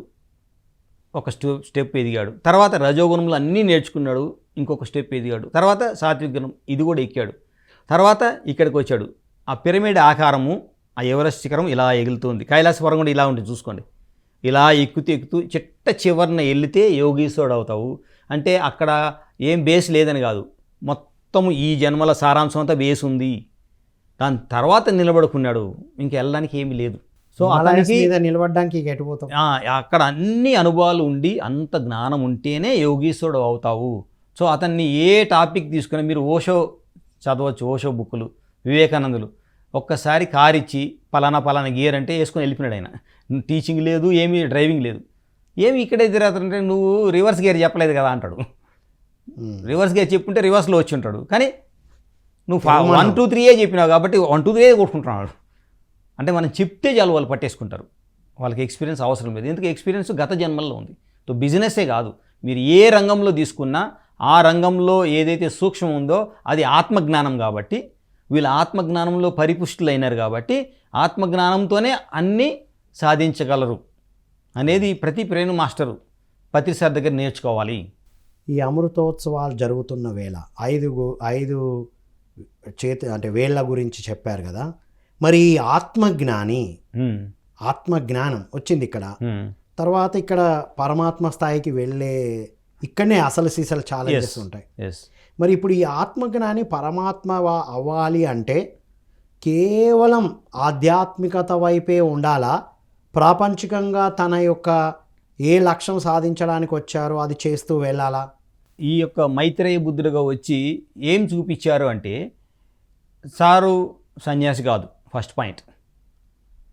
ఒక స్టెప్ ఎదిగాడు. తర్వాత రజోగుణంలో అన్నీ నేర్చుకున్నాడు, ఇంకొక స్టెప్ ఎదిగాడు. తర్వాత సాత్విక గుణం, ఇది కూడా ఎక్కాడు. తర్వాత ఇక్కడికి వచ్చాడు. ఆ పిరమిడ్ ఆకారము ఆ ఎవరెస్ట్ శిఖరం ఇలా ఎగులుతుంది, కైలాసపురం కూడా ఇలా ఉంటుంది చూసుకోండి. ఇలా ఎక్కుతూ చిట్ట చివరిన వెళితే యోగీశ్వరుడు అవుతావు. అంటే అక్కడ ఏం బేస్ లేదని కాదు, మొత్తం ఈ జన్మల సారాంశం అంతా బేస్ ఉంది. దాని తర్వాత నిలబడుకున్నాడు, ఇంక వెళ్ళడానికి ఏమీ లేదు. సో హిమాలయస్ మీద నిలబడడానికి ఎటుపోతాం. అక్కడ అన్ని అనుభవాలు ఉండి అంత జ్ఞానం ఉంటేనే యోగీశ్వరుడు అవుతావు. సో అతన్ని ఏ టాపిక్ తీసుకుని మీరు ఓషో చదవచ్చు, ఓషో బుక్కులు, వివేకానందులు. ఒక్కసారి కారు ఇచ్చి పలానా గియర్ అంటే వేసుకొని వెళ్ళిపోయినాడు ఆయన. టీచింగ్ లేదు, ఏమీ డ్రైవింగ్ లేదు. ఏమి ఇక్కడే తిరుగుతుంటే నువ్వు రివర్స్ గేర్ చెప్పలేదు కదా అంటాడు. రివర్స్ గేర్ చెప్పుంటే రివర్స్లో వచ్చి ఉంటాడు. కానీ నువ్వు 1 2 3 చెప్పినావు కాబట్టి 1 2 3 కొట్టుకుంటున్నాడు. అంటే మనం చెప్తే చాలు వాళ్ళు పట్టేసుకుంటారు, వాళ్ళకి ఎక్స్పీరియన్స్ అవసరం లేదు. ఎందుకు ఎక్స్పీరియన్స్ గత జన్మల్లో ఉంది. సో బిజినెస్సే కాదు, మీరు ఏ రంగంలో తీసుకున్నా ఆ రంగంలో ఏదైతే సూక్ష్మం ఉందో అది ఆత్మజ్ఞానం. కాబట్టి వీళ్ళు ఆత్మజ్ఞానంలో పరిపుష్టులైనారు కాబట్టి ఆత్మజ్ఞానంతోనే అన్నీ సాధించగలరు అనేది ప్రతి ప్రేమ మాస్టరు పత్రి సార్ దగ్గర నేర్చుకోవాలి. ఈ అమృతోత్సవాలు జరుగుతున్న వేళ 5 అంటే వేళ్ళ గురించి చెప్పారు కదా, మరి ఈ ఆత్మజ్ఞానం వచ్చింది ఇక్కడ. తర్వాత ఇక్కడ పరమాత్మ స్థాయికి వెళ్ళే ఇక్కడనే అసలు సీసలు ఛాలెంజెస్ ఉంటాయి. మరి ఇప్పుడు ఈ ఆత్మజ్ఞాని పరమాత్మ అవ్వాలి అంటే కేవలం ఆధ్యాత్మికత వైపే ఉండాలా, ప్రాపంచికంగా తన యొక్క ఏ లక్ష్యం సాధించడానికి వచ్చారో అది చేస్తూ వెళ్ళాలా? ఈ యొక్క మైత్రేయ బుద్ధుడుగా వచ్చి ఏం చూపించారు అంటే, సారు సన్యాసి కాదు ఫస్ట్ పాయింట్.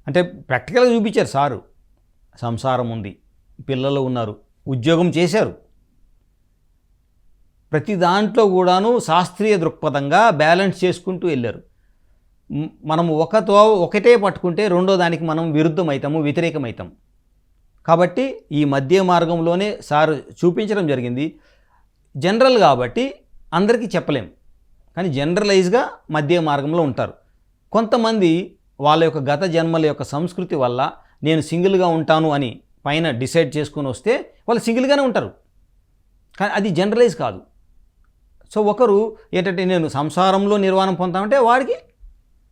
అంటే ప్రాక్టికల్గా చూపించారు సారు. సంసారం ఉంది, పిల్లలు ఉన్నారు, ఉద్యోగం చేశారు. ప్రతి దాంట్లో కూడాను శాస్త్రీయ దృక్పథంగా బ్యాలెన్స్ చేసుకుంటూ వెళ్ళారు. మనం ఒకటే పట్టుకుంటే రెండో దానికి మనం విరుద్ధమవుతాము, వ్యతిరేకమవుతాం. కాబట్టి ఈ మధ్య మార్గంలోనే సార్ చూపించడం జరిగింది. జనరల్ కాబట్టి అందరికీ చెప్పలేం, కానీ జనరలైజ్గా మధ్య మార్గంలో ఉంటారు. కొంతమంది వాళ్ళ యొక్క గత జన్మల యొక్క సంస్కృతి వల్ల నేను సింగిల్గా ఉంటాను అని పైన డిసైడ్ చేసుకొని వస్తే వాళ్ళు సింగిల్గానే ఉంటారు, కానీ అది జనరలైజ్ కాదు. సో ఒకరు ఏంటంటే నేను సంసారంలో నిర్వాణం పొందామంటే వాడికి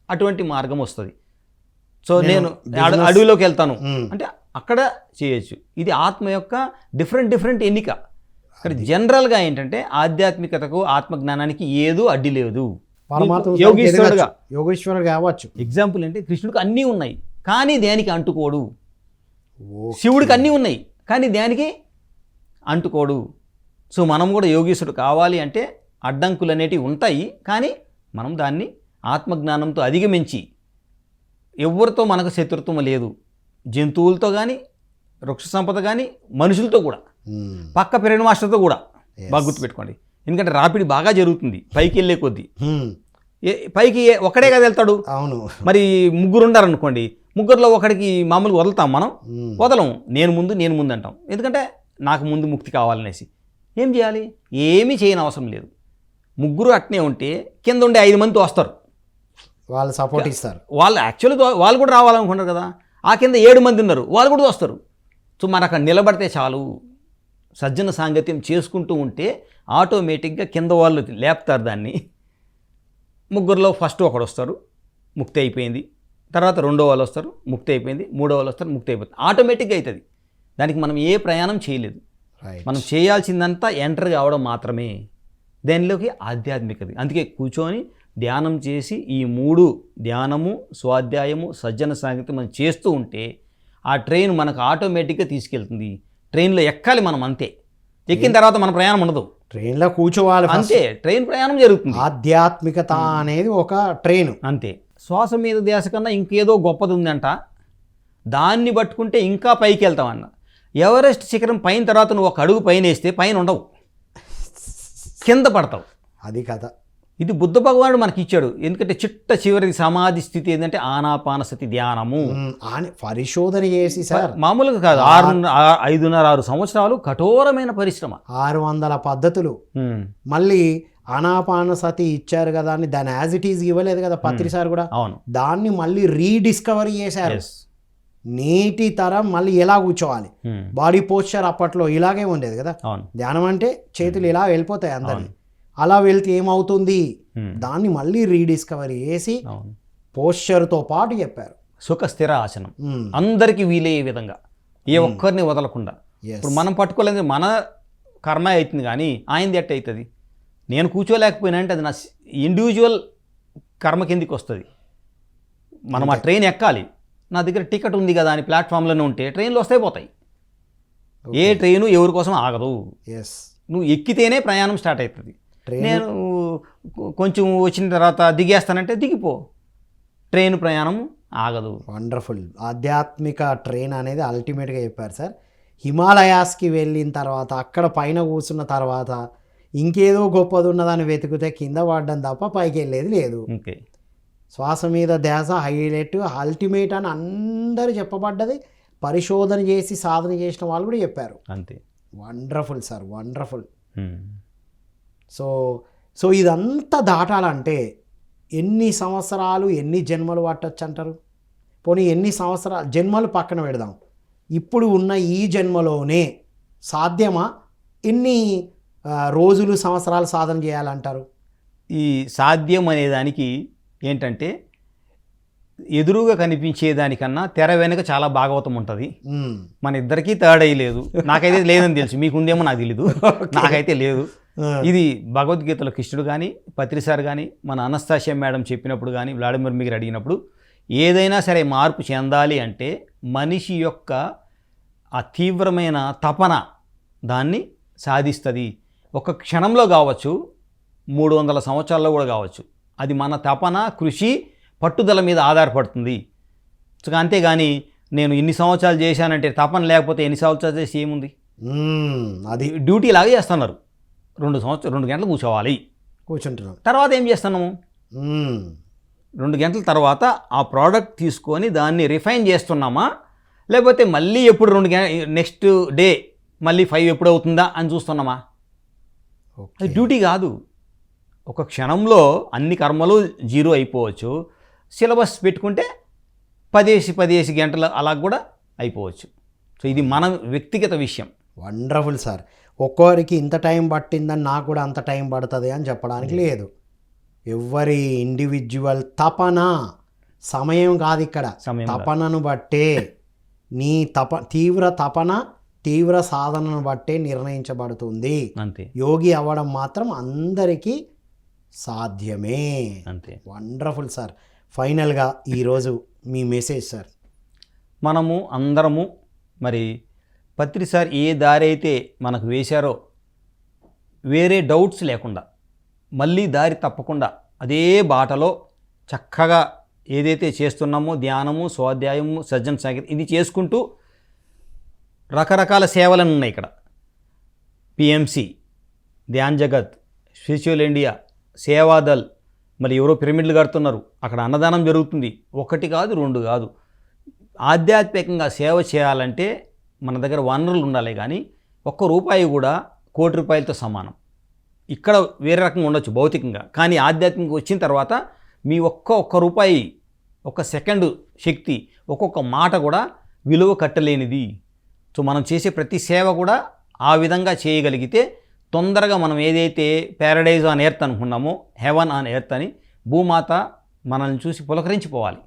అటువంటి మార్గం వస్తుంది. సో నేను అడవిలోకి వెళ్తాను అంటే అక్కడ చేయొచ్చు. ఇది ఆత్మ యొక్క డిఫరెంట్ ఎన్నిక. ఇక్కడ జనరల్గా ఏంటంటే ఆధ్యాత్మికతకు ఆత్మజ్ఞానానికి ఏదో అడ్డి లేదు. యోగేశ్వరుడు కావచ్చు. ఎగ్జాంపుల్ అంటే కృష్ణుడికి అన్నీ ఉన్నాయి కానీ దేనికి అంటుకోడు. శివుడికి అన్నీ ఉన్నాయి కానీ దేనికి అంటుకోడు. సో మనం కూడా యోగీశ్వరుడు కావాలి అంటే అడ్డంకులు అనేటివి ఉంటాయి, కానీ మనం దాన్ని ఆత్మజ్ఞానంతో అధిగమించి, ఎవరితో మనకు శత్రుత్వం లేదు, జంతువులతో కానీ, వృక్ష సంపద కానీ, మనుషులతో కూడా, పక్క పిరమిడ్ మాస్టర్తో కూడా బాగా గుర్తుపెట్టుకోండి. ఎందుకంటే రాపిడి బాగా జరుగుతుంది పైకి వెళ్ళే కొద్దీ. పైకి ఒకడే కదా వెళ్తాడు. అవును. మరి 3 ఉండారనుకోండి, 3లో ఒకడికి మామూలుగా వదులుతాం మనం, వదలం. నేను ముందు అంటాం. ఎందుకంటే నాకు ముందు ముక్తి కావాలనేసి. ఏం చేయాలి? ఏమీ చేయని అవసరం లేదు. 3 అట్నే ఉంటే కింద ఉండే 5 మందితో వస్తారు, వాళ్ళు సపోర్ట్ ఇస్తారు. వాళ్ళు యాక్చువల్గా వాళ్ళు కూడా రావాలనుకుంటారు కదా. ఆ కింద 7 మంది ఉన్నారు, వాళ్ళు కూడా వస్తారు. సో మరి అక్కడ నిలబడితే చాలు, సజ్జన సాంగత్యం చేసుకుంటూ ఉంటే ఆటోమేటిక్గా కింద వాళ్ళు లేపుతారు దాన్ని. 3లో ఫస్ట్ ఒకడు వస్తారు, ముక్తి అయిపోయింది. తర్వాత 2వ వాళ్ళు వస్తారు, ముక్తి అయిపోయింది. 3వ వాళ్ళు వస్తారు, ముక్తి అయిపోతుంది. ఆటోమేటిక్గా అవుతుంది. దానికి మనం ఏ ప్రయాణం చేయలేదు. మనం చేయాల్సిందంతా ఎంటర్ కావడం మాత్రమే. దానిలోకి ఆధ్యాత్మికత. అందుకే కూర్చొని ధ్యానం చేసి ఈ 3 ధ్యానము, స్వాధ్యాయము, సజ్జన సాంగత్యం మనం చేస్తూ ఉంటే ఆ ట్రైన్ మనకు ఆటోమేటిక్గా తీసుకెళ్తుంది. ట్రైన్లో ఎక్కాలి మనం, అంతే. ఎక్కిన తర్వాత మన ప్రయాణం ఉండదు, ట్రైన్లో కూర్చోవాలి అంతే. ట్రైన్ ప్రయాణం జరుగుతుంది. ఆధ్యాత్మికత అనేది ఒక ట్రైన్, అంతే. శ్వాస మీద ధ్యాస కన్నా ఇంకేదో గొప్పది ఉందంట, దాన్ని పట్టుకుంటే ఇంకా పైకి వెళ్తామన్న. ఎవరెస్ట్ శిఖరం పైన తర్వాత నువ్వు ఒక అడుగు పైన వేస్తే పైన ఉండవు, కింద పడతావు. అది కథ. ఇది బుద్ధ భగవానుడు మనకి ఇచ్చాడు. ఎందుకంటే చివరి సమాధి స్థితి ఏంటంటే ఆనాపానసతి ధ్యానము. పరిశోధన చేసి సార్, మామూలుగా కాదు, 5.5-6 సంవత్సరాలు కఠోరమైన పరిశ్రమ, 600 పద్ధతులు. మళ్ళీ ఆనాపానసతి ఇచ్చారు కదా అని దాన్ని యాజ్ ఇట్ ఈజ్ ఇవ్వలేదు కదా పత్రి సార్ కూడా. అవును, దాన్ని మళ్ళీ రీడిస్కవరీ చేశారు. నీటి తరం మళ్ళీ ఎలా కూర్చోవాలి, బాడీ పోస్చర్ అప్పట్లో ఇలాగే ఉండేది కదా. ధ్యానం అంటే చేతులు ఇలా వెళ్ళిపోతాయి అందరినీ, అలా వెళ్తే ఏమవుతుంది, దాన్ని మళ్ళీ రీడిస్కవరీ చేసి పోస్చర్తో పాటు చెప్పారు. సుఖ స్థిర ఆసనం, అందరికీ వీలయ్యే విధంగా, ఏ ఒక్కరిని వదలకుండా. ఇప్పుడు మనం పట్టుకోలేదు, మన కర్మ అవుతుంది, కానీ ఆయనది ఎట్ట అవుతుంది? నేను కూర్చోలేకపోయినా అంటే అది నా ఇండివిజువల్ కర్మ కిందికి వస్తుంది. మనం ఆ ట్రైన్ ఎక్కాలి, నా దగ్గర టికెట్ ఉంది కదా అని ప్లాట్ఫామ్లోనే ఉంటే ట్రైన్లు వస్తాయి పోతాయి. ఏ ట్రైను ఎవరి కోసం ఆగదు. నువ్వు ఎక్కితేనే ప్రయాణం స్టార్ట్ అవుతుంది. నేను కొంచెం వచ్చిన తర్వాత దిగేస్తానంటే దిగిపో, ట్రైన్ ప్రయాణం ఆగదు. వండర్ఫుల్. ఆధ్యాత్మిక ట్రైన్ అనేది అల్టిమేట్గా చెప్పారు సార్. హిమాలయాస్కి వెళ్ళిన తర్వాత అక్కడ పైన కూర్చున్న తర్వాత ఇంకేదో గొప్పది ఉన్నదాన్ని వెతికితే కింద పడ్డం తప్ప పైకి వెళ్ళేది లేదు. ఓకే, శ్వాస మీద ధ్యాస హైలైట్ అల్టిమేట్ అని అందరూ చెప్పబడ్డది. పరిశోధన చేసి సాధన చేసిన వాళ్ళు కూడా చెప్పారు. అంతే. Wonderful sir, wonderful. సో ఇదంతా దాటాలంటే ఎన్ని సంవత్సరాలు, ఎన్ని జన్మలు పట్టచ్చు అంటారు? పోనీ ఎన్ని సంవత్సరాలు, జన్మలు పక్కన పెడదాం, ఇప్పుడు ఉన్న ఈ జన్మలోనే సాధ్యమా? ఎన్ని రోజులు, సంవత్సరాలు సాధన చేయాలంటారు? ఈ సాధ్యం అనేదానికి ఏంటంటే, ఎదురుగా కనిపించేదానికన్నా తెర వెనుక చాలా భాగవతం ఉంటుంది. మన ఇద్దరికీ తేడా లేదు. నాకైతే లేదని తెలుసు, మీకుందేమో నాకు తెలీదు, నాకైతే లేదు. ఇది భగవద్గీతలో కృష్ణుడు కానీ, పత్రిసార్ కానీ, మన అనస్తాసియా మేడం చెప్పినప్పుడు కానీ, వ్లాడిమిర్ మిగర్ అడిగినప్పుడు, ఏదైనా సరే మార్పు చెందాలి అంటే మనిషి యొక్క ఆ తీవ్రమైన తపన దాన్ని సాధిస్తుంది. ఒక క్షణంలో కావచ్చు, 300 సంవత్సరాల్లో కూడా కావచ్చు. అది మన తపన, కృషి, పట్టుదల మీద ఆధారపడుతుంది. సో అంతేగాని నేను ఇన్ని సంవత్సరాలు చేశానంటే తపన లేకపోతే ఎన్ని సంవత్సరాలు చేసి ఏముంది? అది డ్యూటీ లాగా చేస్తున్నారు. 2 గంటలు కూర్చోంటున్నాం, తర్వాత ఏం చేస్తున్నాము? 2 గంటల తర్వాత ఆ ప్రోడక్ట్ తీసుకొని దాన్ని రిఫైన్ చేస్తున్నామా, లేకపోతే మళ్ళీ ఎప్పుడు నెక్స్ట్ డే మళ్ళీ 5 ఎప్పుడు అవుతుందా అని చూస్తున్నామా? అది డ్యూటీ కాదు. ఒక క్షణంలో అన్ని కర్మలు 0 అయిపోవచ్చు. సిలబస్ పెట్టుకుంటే 10 గంటలు అలా కూడా అయిపోవచ్చు. సో ఇది మన వ్యక్తిగత విషయం. Wonderful sir. ఒక్కొక్కరికి ఇంత టైం పట్టిందని నాకు కూడా అంత టైం పడుతుంది అని చెప్పడానికి లేదు. ఎవరి ఇండివిజువల్ తపన, సమయం కాదు ఇక్కడ, తపనను బట్టే, నీ తీవ్ర తపన, తీవ్ర సాధనను బట్టే నిర్ణయించబడుతుంది. అంతే. యోగి అవ్వడం మాత్రం అందరికీ సాధ్యమే. అంతే. Wonderful sir. ఫైనల్గా ఈరోజు మీ మెసేజ్ సార్. మనము అందరము మరి పత్రిసార్ ఏ దారి అయితే మనకు వేశారో వేరే డౌట్స్ లేకుండా మళ్ళీ దారి తప్పకుండా అదే బాటలో చక్కగా ఏదైతే చేస్తున్నామో ధ్యానము, స్వాధ్యాయము, సజ్జన సాంగత్యం ఇది చేసుకుంటూ రకరకాల సేవలను ఉన్నాయి ఇక్కడ. పిఎంసి, ధ్యాన్ జగత్, స్పిరిచువల్ ఇండియా, సేవాదల్, మరి ఎవరో పిరమిడ్లు కడుతున్నారు, అక్కడ అన్నదానం జరుగుతుంది. 1 కాదు 2 కాదు. ఆధ్యాత్మికంగా సేవ చేయాలంటే మన దగ్గర వనరులు ఉండాలి, కానీ ₹1 కూడా ₹1,00,00,000తో సమానం. ఇక్కడ వేరే రకంగా ఉండొచ్చు భౌతికంగా, కానీ ఆధ్యాత్మికంగా వచ్చిన తర్వాత మీ ఒక్క రూపాయి, 1 సెకండు శక్తి, ఒక్కొక్క మాట కూడా విలువ కట్టలేనిది. సో మనం చేసే ప్రతి సేవ కూడా ఆ విధంగా చేయగలిగితే తొందరగా మనం ఏదైతే ప్యారడైజ్ ఆన్ ఎర్త్ అనుకున్నామో, హెవెన్ ఆన్ ఎర్త్ అని, భూమాత మనల్ని చూసి పులకరించిపోవాలి.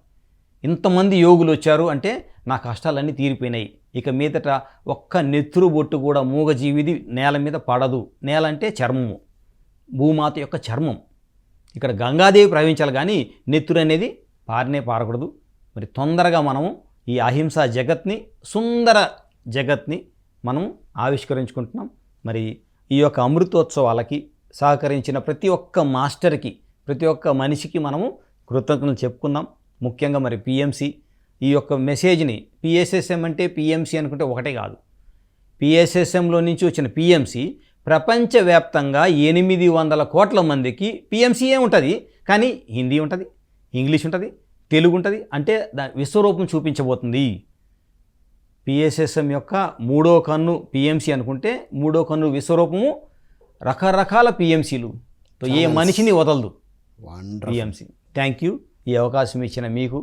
ఇంతమంది యోగులు వచ్చారు అంటే నా కష్టాలన్నీ తీరిపోయినాయి, ఇక మీదట ఒక్క నెత్తురు బొట్టు కూడా మూగజీవిది నేల మీద పడదు. నేల అంటే చర్మము, భూమాత యొక్క చర్మం. ఇక్కడ గంగాదేవి ప్రవహించాలి, కానీ నెత్తురు అనేది పారకూడదు. మరి తొందరగా మనము ఈ అహింసా జగత్ని, సుందర జగత్ని మనం ఆవిష్కరించుకుంటున్నాం. మరి ఈ యొక్క అమృతోత్సవాలకి సహకరించిన ప్రతి ఒక్క మాస్టర్కి, ప్రతి ఒక్క మనిషికి మనము కృతజ్ఞతలు చెప్పుకుందాం. ముఖ్యంగా మరి పిఎంసి ఈ యొక్క మెసేజ్ని, పిఎస్ఎస్ఎం అంటే పిఎంసి అనుకుంటే ఒకటే కాదు. పిఎస్ఎస్ఎంలో నుంచి వచ్చిన పిఎంసి ప్రపంచవ్యాప్తంగా 800 కోట్ల మందికి పిఎంసీయే ఉంటుంది, కానీ హిందీ ఉంటుంది, ఇంగ్లీష్ ఉంటుంది, తెలుగు ఉంటుంది. అంటే విశ్వరూపం చూపించబోతుంది. పిఎస్ఎస్ఎం యొక్క 3వ కన్ను పిఎంసి అనుకుంటే 3వ కన్ను విశ్వరూపము రకరకాల పిఎంసీలు. ఏ మనిషిని వదలదు పిఎంసి. థ్యాంక్ యూ ఈ అవకాశం ఇచ్చిన మీకు,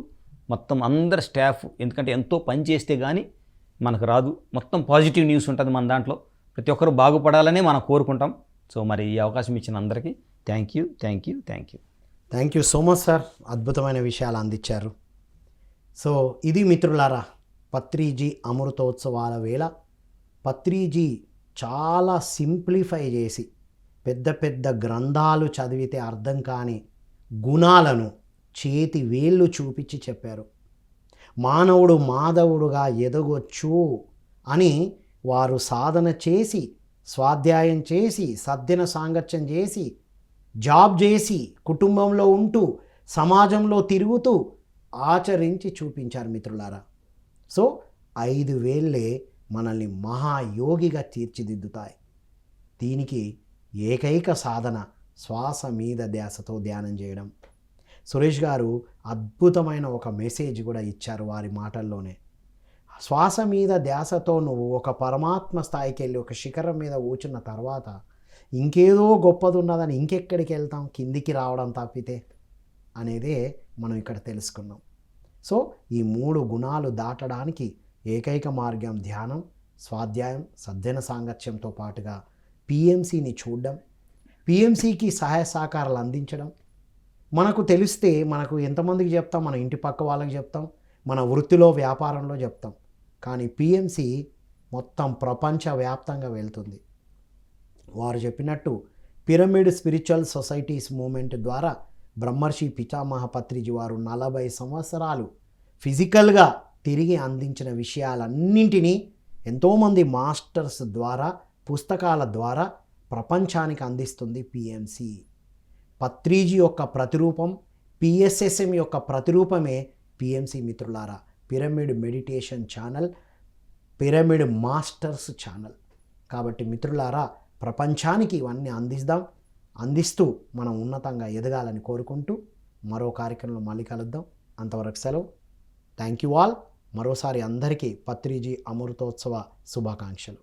మొత్తం అందరు స్టాఫ్. ఎందుకంటే ఎంతో పని చేస్తే కానీ మనకు రాదు. మొత్తం పాజిటివ్ న్యూస్ ఉంటుంది మన దాంట్లో. ప్రతి ఒక్కరు బాగుపడాలనే మనం కోరుకుంటాం. సో మరి ఈ అవకాశం ఇచ్చిన అందరికీ thank you so much sir. అద్భుతమైన విషయాలు అందించారు. సో ఇది మిత్రులారా పత్రిజీ అమృతోత్సవాల వేళ. పత్రిజీ చాలా సింప్లిఫై చేసి పెద్ద పెద్ద గ్రంథాలు చదివితే అర్థం కాని గుణాలను చేతి వేళ్ళు చూపించి చెప్పారు. మానవుడు మాధవుడుగా ఎదగొచ్చు అని వారు సాధన చేసి, స్వాధ్యాయం చేసి, సద్దిన సాంగత్యం చేసి, జాబ్ చేసి, కుటుంబంలో ఉంటూ, సమాజంలో తిరుగుతూ ఆచరించి చూపించారు మిత్రులారా. సో 5 వేళ్ళే మనల్ని మహాయోగిగా తీర్చిదిద్దుతాయి. దీనికి ఏకైక సాధన శ్వాస మీద ధ్యాసతో ధ్యానం చేయడం. సురేష్ గారు అద్భుతమైన ఒక మెసేజ్ కూడా ఇచ్చారు వారి మాటల్లోనే. శ్వాస మీద ధ్యాసతో నువ్వు ఒక పరమాత్మ స్థాయికి వెళ్ళి ఒక శిఖరం మీద కూర్చున్న తర్వాత ఇంకేదో గొప్పది ఉన్నదని ఇంకెక్కడికి వెళ్తాం, కిందికి రావడం తప్పితే అనేదే మనం ఇక్కడ తెలుసుకున్నాం. సో ఈ 3 గుణాలు దాటడానికి ఏకైక మార్గం ధ్యానం, స్వాధ్యాయం, సద్దిన సాంగత్యంతో పాటుగా పిఎంసిని చూడడం, పిఎంసికి సహాయ సహకారాలు అందించడం. మనకు తెలిస్తే మనకు ఎంతమందికి చెప్తాం, మన ఇంటి పక్క వాళ్ళకి చెప్తాం, మన వృత్తిలో వ్యాపారంలో చెప్తాం. కానీ పిఎంసి మొత్తం ప్రపంచవ్యాప్తంగా వెళ్తుంది. వారు చెప్పినట్టు పిరమిడ్ స్పిరిచువల్ సొసైటీస్ మూమెంట్ ద్వారా బ్రహ్మర్షి పితామహ పత్రిజీ వారు 40 సంవత్సరాలు ఫిజికల్గా తిరిగి అందించిన విషయాలన్నింటినీ ఎంతోమంది మాస్టర్స్ ద్వారా, పుస్తకాల ద్వారా ప్రపంచానికి అందిస్తుంది పిఎంసి. పత్రిజీ యొక్క ప్రతిరూపం, పిఎస్ఎస్ఎం యొక్క ప్రతిరూపమే పిఎంసి మిత్రులారా. Pyramid meditation channel, pyramid masters channel. కాబట్టి మిత్రులారా, ప్రపంచానికి ఇవన్నీ అందిస్తూ మనం ఉన్నతంగా ఎదగాలని కోరుకుంటూ మరో కార్యక్రమంలో మళ్ళీ కలుద్దాం. అంతవరకు సెలవు. Thank you all. మరోసారి అందరికీ పత్రిజీ అమృతోత్సవ శుభాకాంక్షలు.